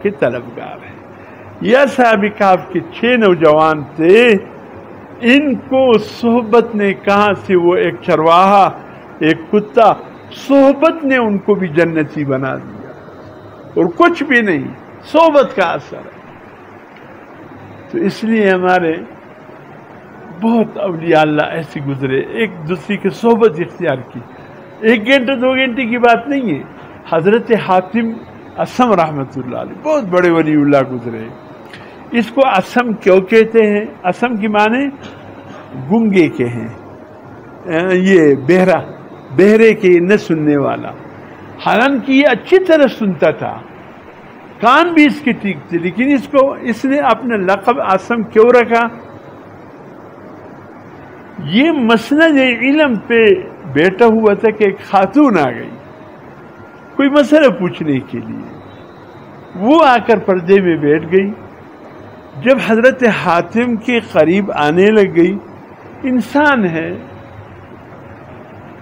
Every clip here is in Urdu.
کے طلبگار ہیں۔ یہ اصحاب کہف کے 6 نوجوان تھے، ان کو صحبت نے کہاں سے، وہ ایک چرواہا ایک کتا، صحبت نے ان کو بھی جنتی بنا دیا، اور کچھ بھی نہیں، صحبت کا اثر ہے۔ تو اس لیے ہمارے بہت اولیاء اللہ ایسے گزرے، ایک دوسرے کی صحبت اختیار کی، 1 گھنٹے 2 گھنٹے کی بات نہیں ہے۔ حضرت حاتم اصم رحمۃ اللہ علیہ بہت بڑے ولی اللہ گزرے۔ اس کو اصم کیوں کہتے ہیں؟ اصم کی معنی گنگے کے ہیں، یہ بہرا، بہرے کے نہ سننے والا، حالانکہ یہ اچھی طرح سنتا تھا، کان بھی اس کے ٹھیک تھے، لیکن اس نے اپنا لقب اصم کیوں رکھا؟ یہ مسند علم پہ بیٹھا ہوا تھا کہ ایک خاتون آ گئی کوئی مسئلہ پوچھنے کے لیے، وہ آ کر پردے میں بیٹھ گئی۔ جب حضرت حاتم کے قریب آنے لگ گئی، انسان ہے،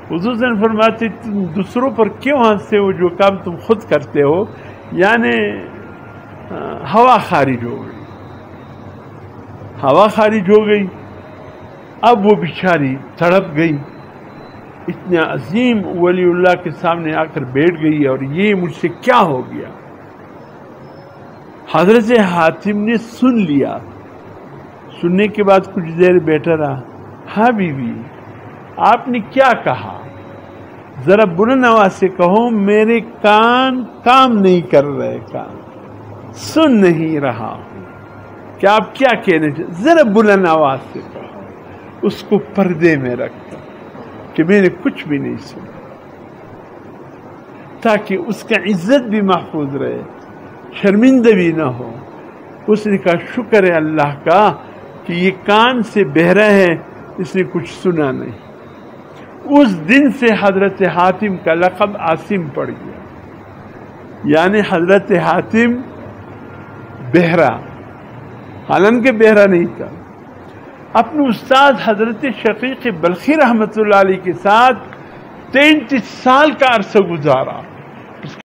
حضور صلی اللہ علیہ وسلم فرماتے تم دوسروں پر کیوں ہنستے ہو جو کام تم خود کرتے ہو؟ یعنی ہوا خارج ہو گئی، ہوا خارج ہو گئی۔ اب وہ بیچاری تڑپ گئی، اتنا عظیم ولی اللہ کے سامنے آ کر بیٹھ گئی، اور یہ مجھ سے کیا ہو گیا؟ حضرت حاتم نے سن لیا، سننے کے بعد کچھ دیر بیٹھا رہا۔ ہاں بی بی، آپ نے کیا کہا؟ ذرا بلند آواز سے کہو، میرے کان کام نہیں کر رہے، کان سن نہیں رہا ہوں کہ آپ کیا کہنے چاہتے، ذرا بلند آواز سے کہو۔ اس کو پردے میں رکھا کہ میں نے کچھ بھی نہیں سنا، تاکہ اس کا عزت بھی محفوظ رہے، شرمندہ بھی نہ ہو۔ اس نے کہا شکر ہے اللہ کا کہ یہ کان سے بہرا ہے، اس نے کچھ سنا نہیں۔ اس دن سے حضرت حاتم کا لقب عاصم پڑ گیا، یعنی حضرت حاتم بہرا، حالانکہ بہرا نہیں تھا۔ اپنے استاد حضرت شقیق بلخی رحمۃ اللہ علیہ کے ساتھ 33 سال کا عرصہ گزارا۔